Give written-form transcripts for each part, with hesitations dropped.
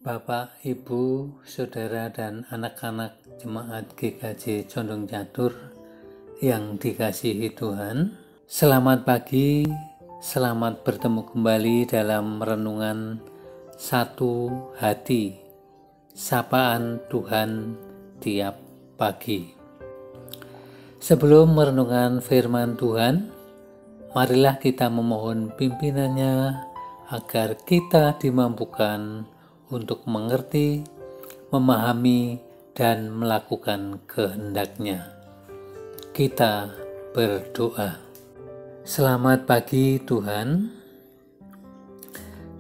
Bapak, Ibu, Saudara, dan anak-anak Jemaat GKJ Condong Catur yang dikasihi Tuhan, selamat pagi, selamat bertemu kembali dalam renungan Satu Hati, Sapaan Tuhan tiap pagi. Sebelum merenungkan firman Tuhan, marilah kita memohon pimpinannya agar kita dimampukan untuk mengerti, memahami, dan melakukan kehendak-Nya. Kita berdoa. Selamat pagi Tuhan.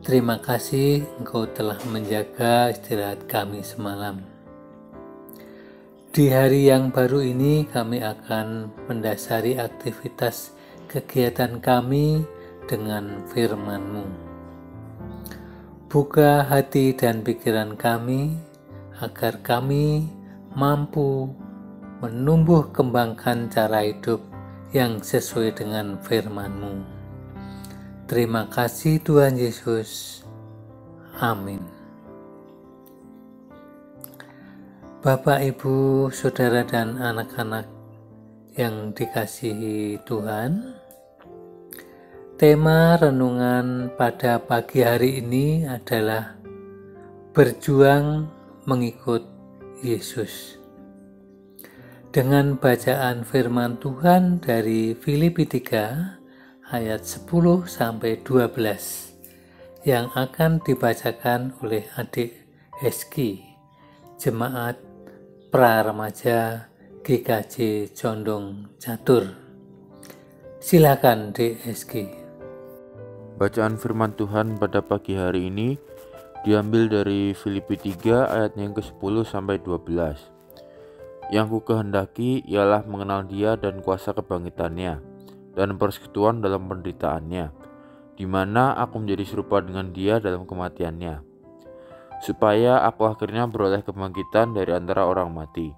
Terima kasih Engkau telah menjaga istirahat kami semalam. Di hari yang baru ini kami akan mendasari aktivitas kegiatan kami dengan firman-Mu. Buka hati dan pikiran kami agar kami mampu menumbuh kembangkan cara hidup yang sesuai dengan firman-Mu. Terima kasih Tuhan Yesus. Amin. Bapak, Ibu, Saudara, dan anak-anak yang dikasihi Tuhan, tema renungan pada pagi hari ini adalah berjuang mengikut Yesus. Dengan bacaan firman Tuhan dari Filipi 3 ayat 10 sampai 12 yang akan dibacakan oleh adik Eski, Jemaat Pra-Remaja GKJ Condong Catur. Silakan Dek Eski. Bacaan firman Tuhan pada pagi hari ini diambil dari Filipi 3 ayat yang ke-10 sampai 12. Yang ku kehendaki ialah mengenal Dia dan kuasa kebangkitannya dan persekutuan dalam penderitaannya, di mana aku menjadi serupa dengan Dia dalam kematiannya, supaya aku akhirnya beroleh kebangkitan dari antara orang mati.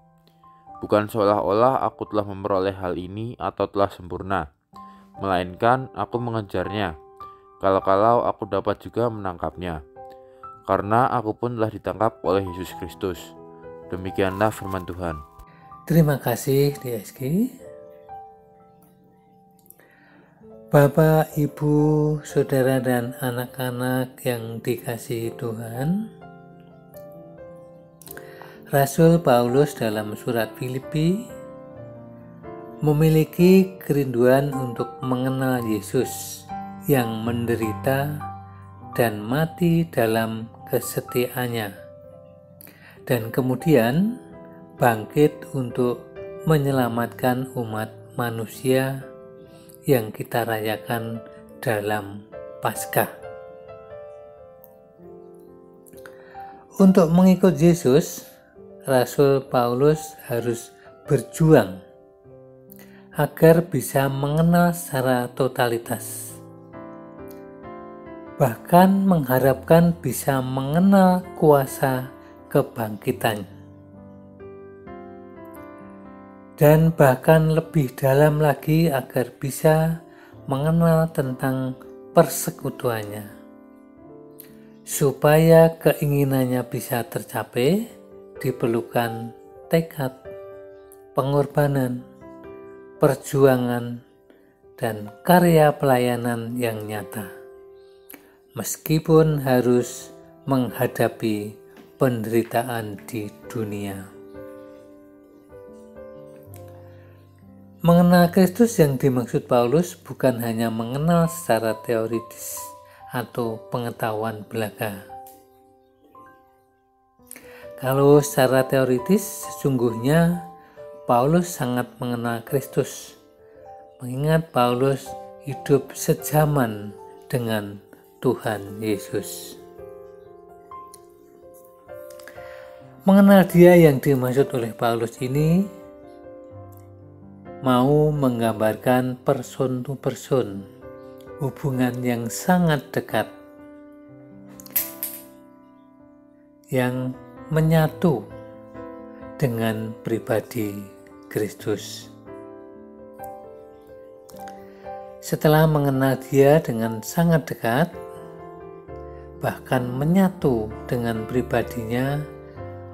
Bukan seolah-olah aku telah memperoleh hal ini atau telah sempurna, melainkan aku mengejarnya, kalau-kalau aku dapat juga menangkapnya, karena aku pun telah ditangkap oleh Yesus Kristus. Demikianlah firman Tuhan. Terima kasih DSG. Bapak, Ibu, Saudara, dan anak-anak yang dikasihi Tuhan, Rasul Paulus dalam surat Filipi memiliki kerinduan untuk mengenal Yesus yang menderita dan mati dalam kesetiaannya, dan kemudian bangkit untuk menyelamatkan umat manusia yang kita rayakan dalam Paskah. Untuk mengikut Yesus, Rasul Paulus harus berjuang agar bisa mengenal secara totalitas, bahkan mengharapkan bisa mengenal kuasa kebangkitan, dan bahkan lebih dalam lagi agar bisa mengenal tentang persekutuannya, supaya keinginannya bisa tercapai. Diperlukan tekad, pengorbanan, perjuangan, dan karya pelayanan yang nyata, meskipun harus menghadapi penderitaan di dunia. Mengenal Kristus yang dimaksud Paulus bukan hanya mengenal secara teoritis atau pengetahuan belaka. Kalau secara teoritis, sesungguhnya Paulus sangat mengenal Kristus, mengingat Paulus hidup sejaman dengan Tuhan Yesus. Mengenal Dia yang dimaksud oleh Paulus ini mau menggambarkan person to person, hubungan yang sangat dekat, yang menyatu dengan pribadi Kristus. Setelah mengenal Dia dengan sangat dekat, bahkan menyatu dengan pribadinya,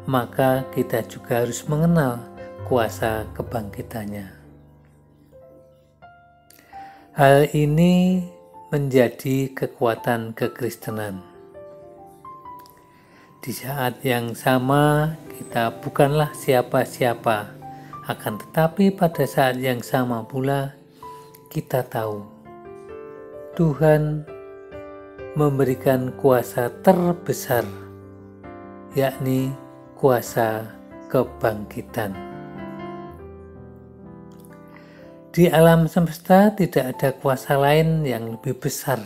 maka kita juga harus mengenal kuasa kebangkitannya. Hal ini menjadi kekuatan kekristenan. Di saat yang sama kita bukanlah siapa-siapa, akan tetapi pada saat yang sama pula kita tahu Tuhan memberikan kuasa terbesar, yakni kuasa kebangkitan. Di alam semesta tidak ada kuasa lain yang lebih besar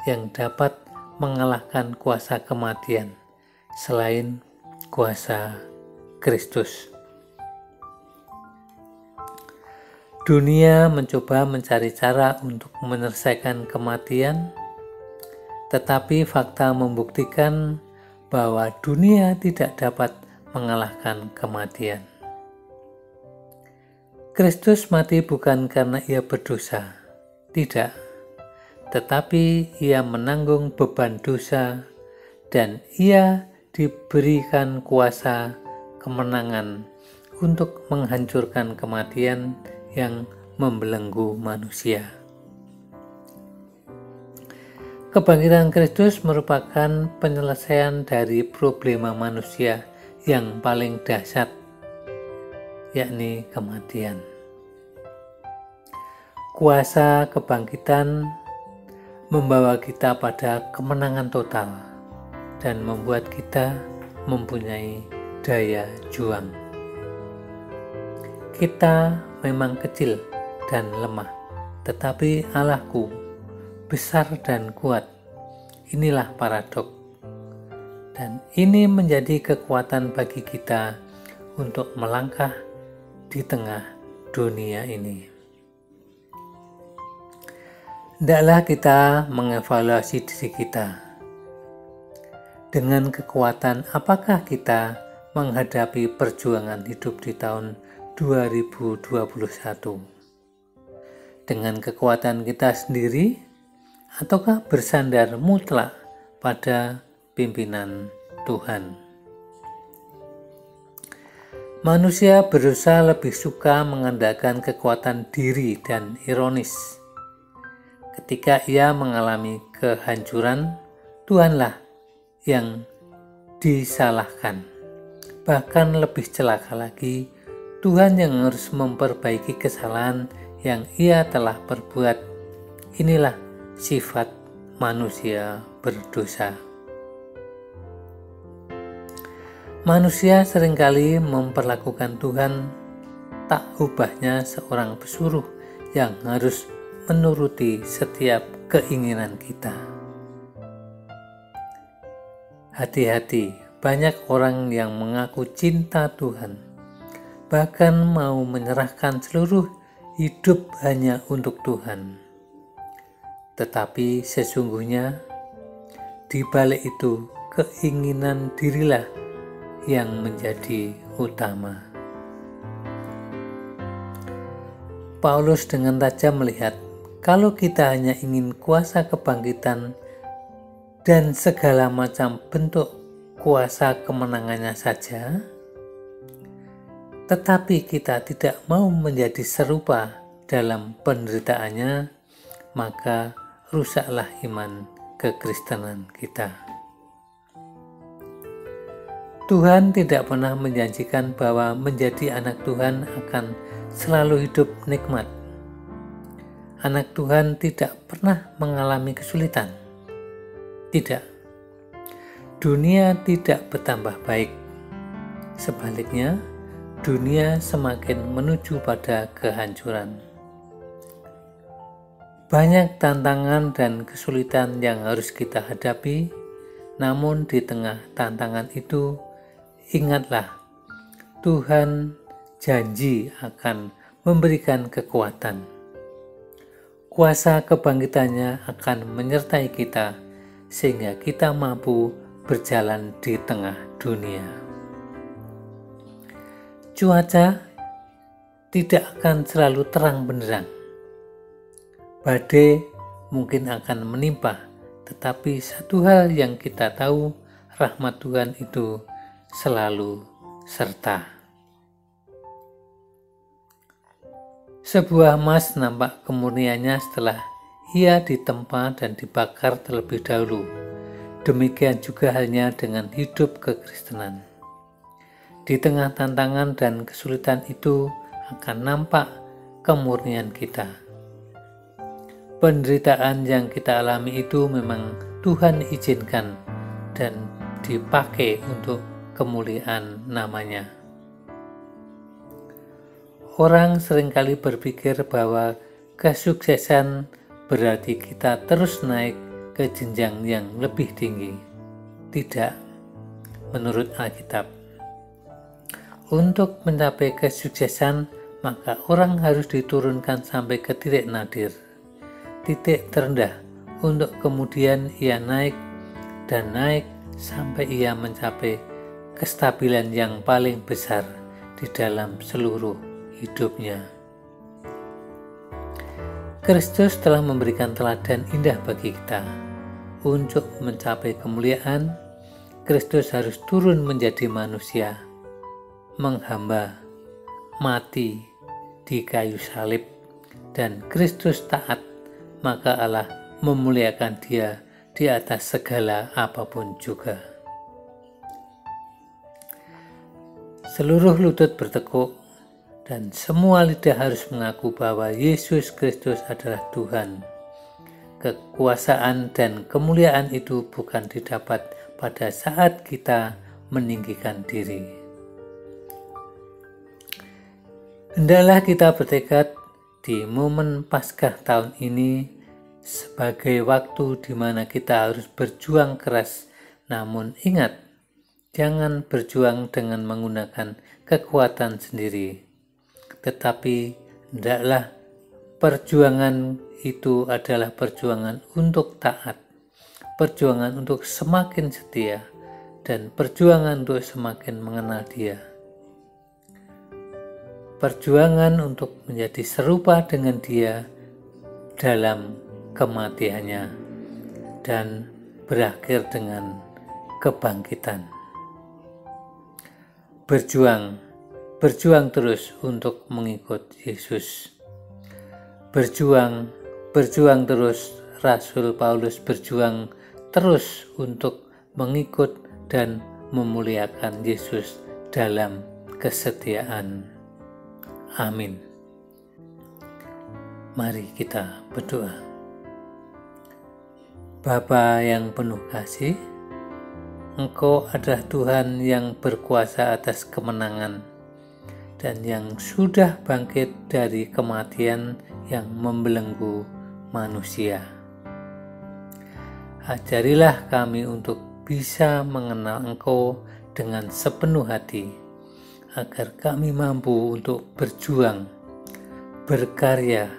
yang dapat mengalahkan kuasa kematian selain kuasa Kristus. Dunia mencoba mencari cara untuk menyelesaikan kematian, tetapi fakta membuktikan bahwa dunia tidak dapat mengalahkan kematian. Kristus mati bukan karena ia berdosa, tidak, tetapi ia menanggung beban dosa dan ia diberikan kuasa kemenangan untuk menghancurkan kematian yang membelenggu manusia. Kebangkitan Kristus merupakan penyelesaian dari problema manusia yang paling dahsyat, yakni kematian. Kuasa kebangkitan membawa kita pada kemenangan total dan membuat kita mempunyai daya juang. Kita memang kecil dan lemah, tetapi Allahku besar dan kuat. Inilah paradok. Dan ini menjadi kekuatan bagi kita untuk melangkah di tengah dunia ini. Hendaklah kita mengevaluasi diri kita. Dengan kekuatan apakah kita menghadapi perjuangan hidup di tahun 2021? Dengan kekuatan kita sendiri, ataukah bersandar mutlak pada pimpinan Tuhan? Manusia berusaha lebih suka mengandalkan kekuatan diri dan ironis. Ketika ia mengalami kehancuran, Tuhanlah yang disalahkan. Bahkan lebih celaka lagi, Tuhan yang harus memperbaiki kesalahan yang ia telah perbuat. Inilah sifat manusia berdosa. Manusia seringkali memperlakukan Tuhan tak ubahnya seorang pesuruh yang harus menuruti setiap keinginan kita. Hati-hati, banyak orang yang mengaku cinta Tuhan, bahkan mau menyerahkan seluruh hidup hanya untuk Tuhan. Tetapi sesungguhnya di balik itu keinginan dirilah yang menjadi utama. Paulus dengan tajam melihat kalau kita hanya ingin kuasa kebangkitan dan segala macam bentuk kuasa kemenangannya saja, tetapi kita tidak mau menjadi serupa dalam penderitaannya, maka rusaklah iman kekristenan kita. Tuhan tidak pernah menjanjikan bahwa menjadi anak Tuhan akan selalu hidup nikmat. Anak Tuhan tidak pernah mengalami kesulitan. Tidak. Dunia tidak bertambah baik. Sebaliknya, dunia semakin menuju pada kehancuran. Banyak tantangan dan kesulitan yang harus kita hadapi, namun di tengah tantangan itu, ingatlah, Tuhan janji akan memberikan kekuatan. Kuasa kebangkitannya akan menyertai kita, sehingga kita mampu berjalan di tengah dunia. Cuaca tidak akan selalu terang benderang. Badai mungkin akan menimpa, Tetapi satu hal yang kita tahu, rahmat Tuhan itu selalu serta. Sebuah emas nampak kemurniannya setelah ia ditempa dan dibakar terlebih dahulu. Demikian juga halnya dengan hidup kekristenan. Di tengah tantangan dan kesulitan itu akan nampak kemurnian kita. Penderitaan yang kita alami itu memang Tuhan izinkan dan dipakai untuk kemuliaan namanya. Orang seringkali berpikir bahwa kesuksesan berarti kita terus naik ke jenjang yang lebih tinggi. Tidak, menurut Alkitab. Untuk mencapai kesuksesan, maka orang harus diturunkan sampai ke titik nadir, titik terendah, untuk kemudian ia naik dan naik sampai ia mencapai kestabilan yang paling besar di dalam seluruh hidupnya. Kristus telah memberikan teladan indah bagi kita. Untuk mencapai kemuliaan, Kristus harus turun menjadi manusia, menghamba, mati di kayu salib, dan Kristus taat, maka Allah memuliakan dia di atas segala apapun juga. Seluruh lutut bertekuk dan semua lidah harus mengaku bahwa Yesus Kristus adalah Tuhan. Kekuasaan dan kemuliaan itu bukan didapat pada saat kita meninggikan diri. Hendaklah kita bertekad di momen Paskah tahun ini sebagai waktu di mana kita harus berjuang keras, namun ingat, jangan berjuang dengan menggunakan kekuatan sendiri. Tetapi hendaklah perjuangan itu adalah perjuangan untuk taat, perjuangan untuk semakin setia, dan perjuangan untuk semakin mengenal Dia. Perjuangan untuk menjadi serupa dengan Dia dalam kematiannya dan berakhir dengan kebangkitan. Berjuang terus untuk mengikut Yesus. Berjuang terus. Rasul Paulus berjuang terus untuk mengikut dan memuliakan Yesus dalam kesetiaan. Amin. Mari kita berdoa. Bapa yang penuh kasih, Engkau adalah Tuhan yang berkuasa atas kemenangan dan yang sudah bangkit dari kematian yang membelenggu manusia. Ajarilah kami untuk bisa mengenal Engkau dengan sepenuh hati, agar kami mampu untuk berjuang, berkarya,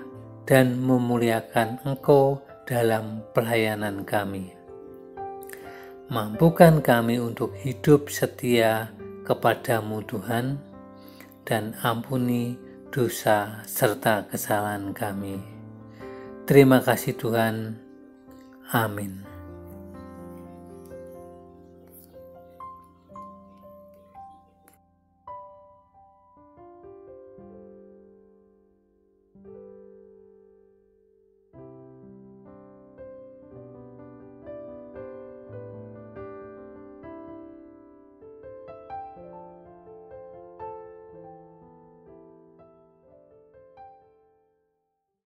dan memuliakan Engkau dalam pelayanan kami. Mampukan kami untuk hidup setia kepadamu Tuhan, dan ampuni dosa serta kesalahan kami. Terima kasih Tuhan. Amin.